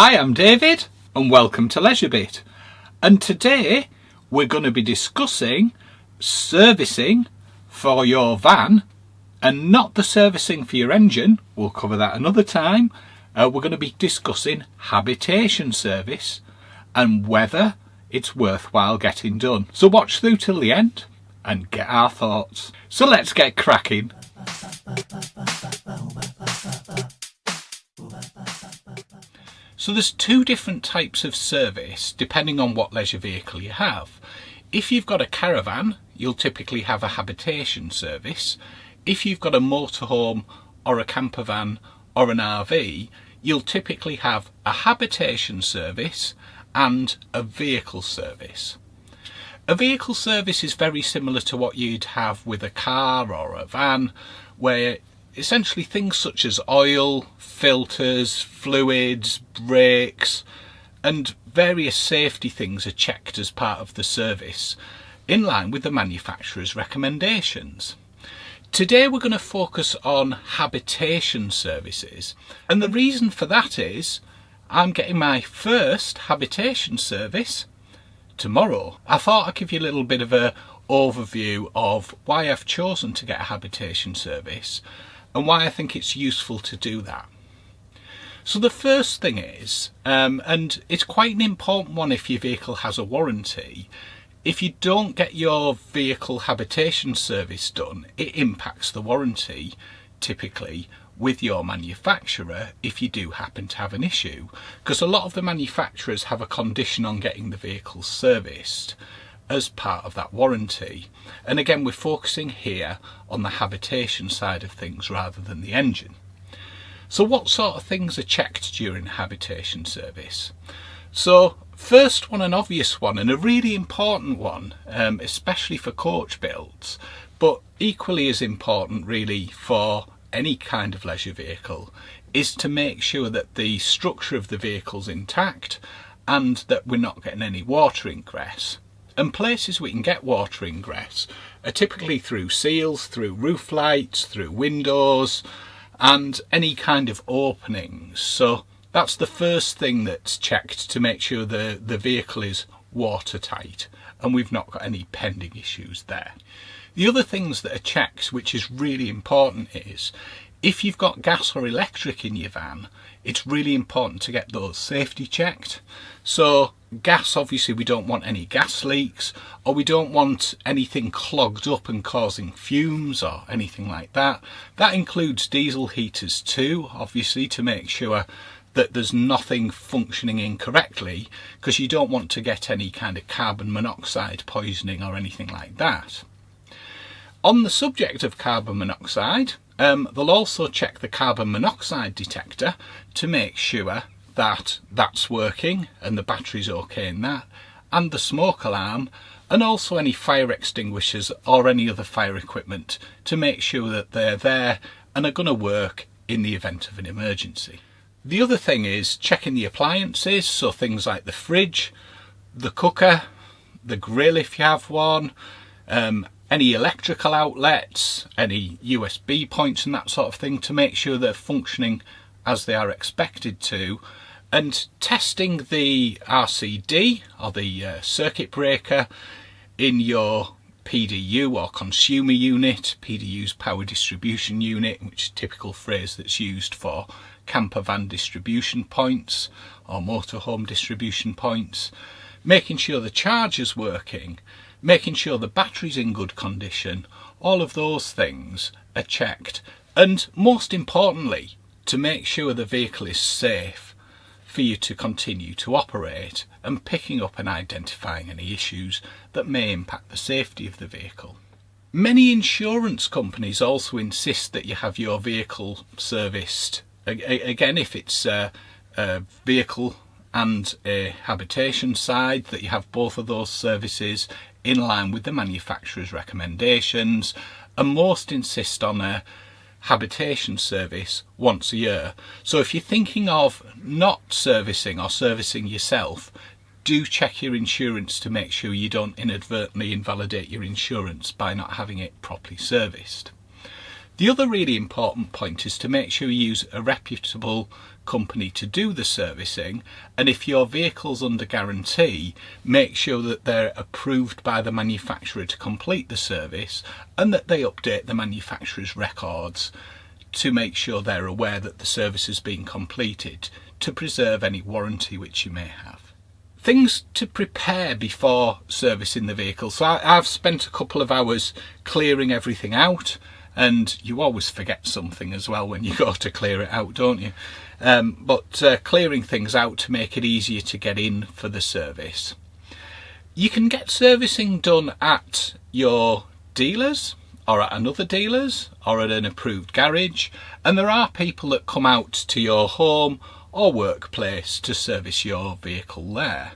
Hi, I'm David and welcome to Leisure Bit. And today we're going to be discussing servicing for your van and not the servicing for your engine. We'll cover that another time. We're going to be discussing habitation service and whether it's worthwhile getting done. So watch through till the end and get our thoughts. So let's get cracking. So there's two different types of service depending on what leisure vehicle you have. If you've got a caravan, you'll typically have a habitation service. If you've got a motorhome or a campervan or an RV, you'll typically have a habitation service and a vehicle service. A vehicle service is very similar to what you'd have with a car or a van, where essentially things such as oil, filters, fluids, brakes and various safety things are checked as part of the service in line with the manufacturer's recommendations. Today we're going to focus on habitation services, and the reason for that is I'm getting my first habitation service tomorrow. I thought I'd give you a little bit of an overview of why I've chosen to get a habitation service and why I think it's useful to do that. So the first thing is, and it's quite an important one if your vehicle has a warranty, if you don't get your vehicle habitation service done, it impacts the warranty typically with your manufacturer if you do happen to have an issue, because a lot of the manufacturers have a condition on getting the vehicle serviced as part of that warranty. And again, we're focusing here on the habitation side of things rather than the engine. So what sort of things are checked during habitation service? So first one, an obvious one and a really important one, especially for coach builds, but equally as important really for any kind of leisure vehicle, is to make sure that the structure of the vehicle's intact and that we're not getting any water ingress. And places we can get water ingress are typically through seals, through roof lights, through windows and any kind of openings. So that's the first thing that's checked to make sure the vehicle is watertight and we've not got any pending issues there. The other things that are checked, which is really important, is if you've got gas or electric in your van, it's really important to get those safety checked. So gas, obviously we don't want any gas leaks, or we don't want anything clogged up and causing fumes or anything like that. That includes diesel heaters too, obviously, to make sure that there's nothing functioning incorrectly, because you don't want to get any kind of carbon monoxide poisoning or anything like that. On the subject of carbon monoxide, they'll also check the carbon monoxide detector to make sure that that's working and the battery's okay in that, and the smoke alarm, and also any fire extinguishers or any other fire equipment to make sure that they're there and are going to work in the event of an emergency. The other thing is checking the appliances, so things like the fridge, the cooker, the grill if you have one, any electrical outlets, any USB points and that sort of thing, to make sure they're functioning as they are expected to, and testing the RCD or the circuit breaker in your PDU or consumer unit. PDU's power distribution unit, which is a typical phrase that's used for campervan distribution points or motorhome distribution points. Making sure the charger's working, making sure the battery's in good condition, all of those things are checked. And most importantly, to make sure the vehicle is safe for you to continue to operate, and picking up and identifying any issues that may impact the safety of the vehicle. Many insurance companies also insist that you have your vehicle serviced. Again, if it's a vehicle and a habitation side, that you have both of those services in line with the manufacturer's recommendations, and most insist on a habitation service once a year. So if you're thinking of not servicing or servicing yourself, do check your insurance to make sure you don't inadvertently invalidate your insurance by not having it properly serviced. The other really important point is to make sure you use a reputable company to do the servicing, and if your vehicle's under guarantee, make sure that they're approved by the manufacturer to complete the service, and that they update the manufacturer's records to make sure they're aware that the service has been completed, to preserve any warranty which you may have. Things to prepare before servicing the vehicle. So I've spent a couple of hours clearing everything out, and you always forget something as well when you go to clear it out, don't you? But clearing things out to make it easier to get in for the service. You can get servicing done at your dealers, or at another dealer's, or at an approved garage, and there are people that come out to your home or workplace to service your vehicle there.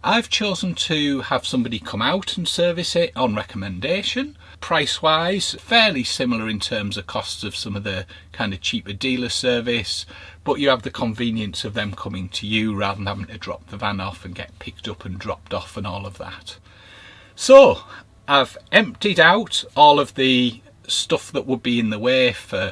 I've chosen to have somebody come out and service it on recommendation. Price wise, fairly similar in terms of costs of some of the kind of cheaper dealer service, but you have the convenience of them coming to you rather than having to drop the van off and get picked up and dropped off and all of that. So I've emptied out all of the stuff that would be in the way for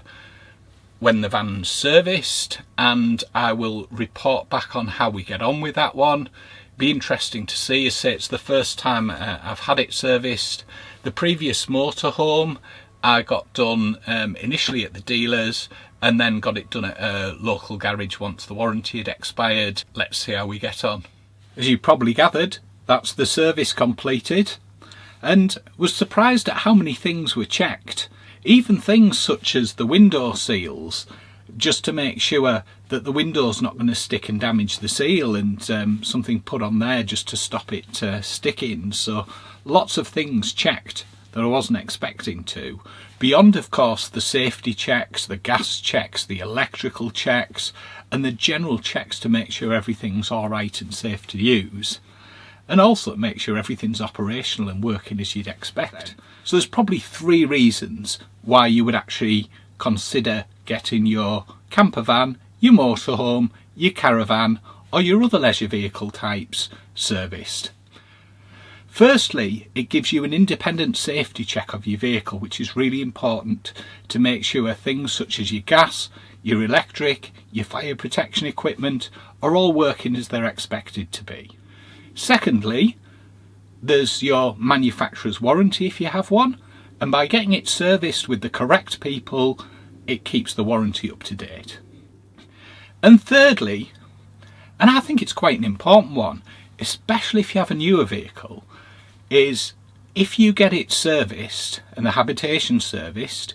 when the van's serviced, and I will report back on how we get on with that one. Be interesting to see. As I say, it's the first time I've had it serviced. The previous motorhome I got done initially at the dealers, and then got it done at a local garage once the warranty had expired. Let's see how we get on. As you probably gathered, that's the service completed, and was surprised at how many things were checked. Even things such as the window seals, just to make sure that the window's not going to stick and damage the seal, and something put on there just to stop it sticking. So lots of things checked that I wasn't expecting to. Beyond, of course, the safety checks, the gas checks, the electrical checks, and the general checks to make sure everything's all right and safe to use. And also make sure everything's operational and working as you'd expect. So there's probably 3 reasons why you would actually consider getting your campervan, your motorhome, your caravan, or your other leisure vehicle types serviced. Firstly, it gives you an independent safety check of your vehicle, which is really important to make sure things such as your gas, your electric, your fire protection equipment are all working as they're expected to be. Secondly, there's your manufacturer's warranty if you have one, and by getting it serviced with the correct people, it keeps the warranty up to date. And thirdly, and I think it's quite an important one, especially if you have a newer vehicle, is if you get it serviced and the habitation serviced,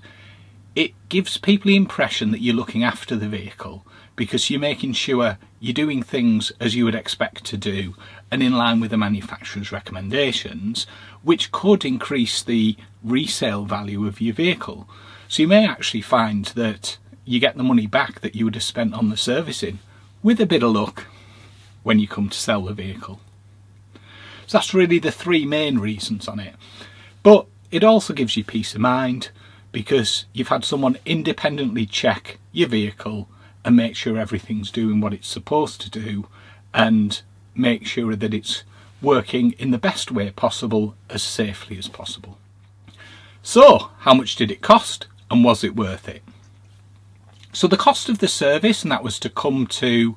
it gives people the impression that you're looking after the vehicle, because you're making sure you're doing things as you would expect to do and in line with the manufacturer's recommendations, which could increase the resale value of your vehicle. So you may actually find that you get the money back that you would have spent on the servicing, with a bit of luck, when you come to sell the vehicle. So that's really the 3 main reasons on it. But it also gives you peace of mind, because you've had someone independently check your vehicle and make sure everything's doing what it's supposed to do, and make sure that it's working in the best way possible, as safely as possible. So, how much did it cost, and was it worth it? So the cost of the service, and that was to come to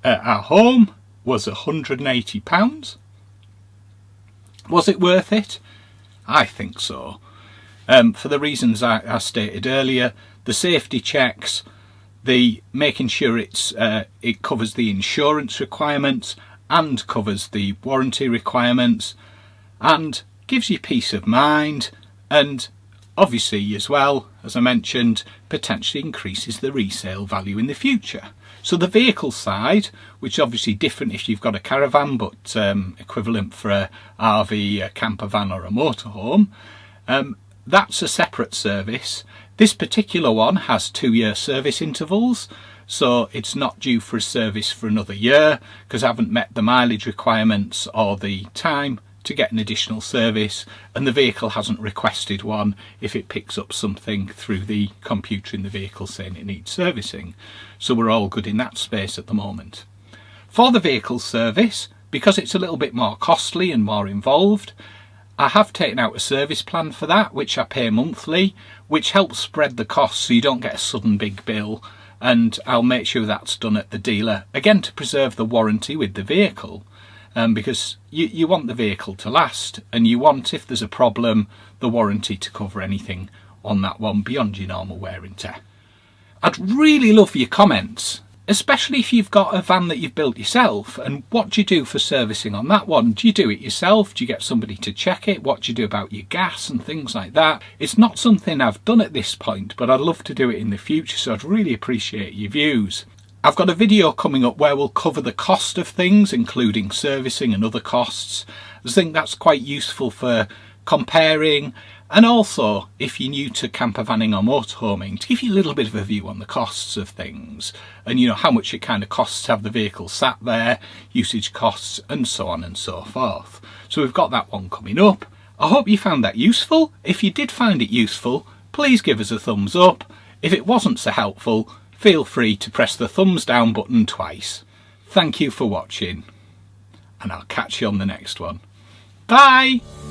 our home, was £180. Was it worth it? I think so. For the reasons I stated earlier, the safety checks, the making sure it covers the insurance requirements and covers the warranty requirements, and gives you peace of mind, and obviously as well, as I mentioned, potentially increases the resale value in the future. So the vehicle side, which is obviously different if you've got a caravan, but equivalent for a RV, a campervan or a motorhome, that's a separate service. This particular one has 2-year service intervals, so it's not due for a service for another year, because I haven't met the mileage requirements or the time to get an additional service, and the vehicle hasn't requested one if it picks up something through the computer in the vehicle saying it needs servicing. So we're all good in that space at the moment. For the vehicle service, because it's a little bit more costly and more involved, I have taken out a service plan for that, which I pay monthly, which helps spread the costs so you don't get a sudden big bill and I'll make sure that's done at the dealer, again to preserve the warranty with the vehicle, because you want the vehicle to last, and you want, if there's a problem, the warranty to cover anything on that one beyond your normal wear and tear. I'd really love your comments, especially if you've got a van that you've built yourself, and what do you do for servicing on that one? Do you do it yourself? Do you get somebody to check it? What do you do about your gas and things like that? It's not something I've done at this point, but I'd love to do it in the future, so I'd really appreciate your views. I've got a video coming up where we'll cover the cost of things, including servicing and other costs. I think that's quite useful for comparing, and also if you're new to campervanning or motorhoming, to give you a little bit of a view on the costs of things, and you know how much it kind of costs to have the vehicle sat there, usage costs, and so on and so forth. So we've got that one coming up. I hope you found that useful. If you did find it useful, please give us a thumbs up. If it wasn't so helpful, feel free to press the thumbs down button twice. Thank you for watching, and I'll catch you on the next one. Bye!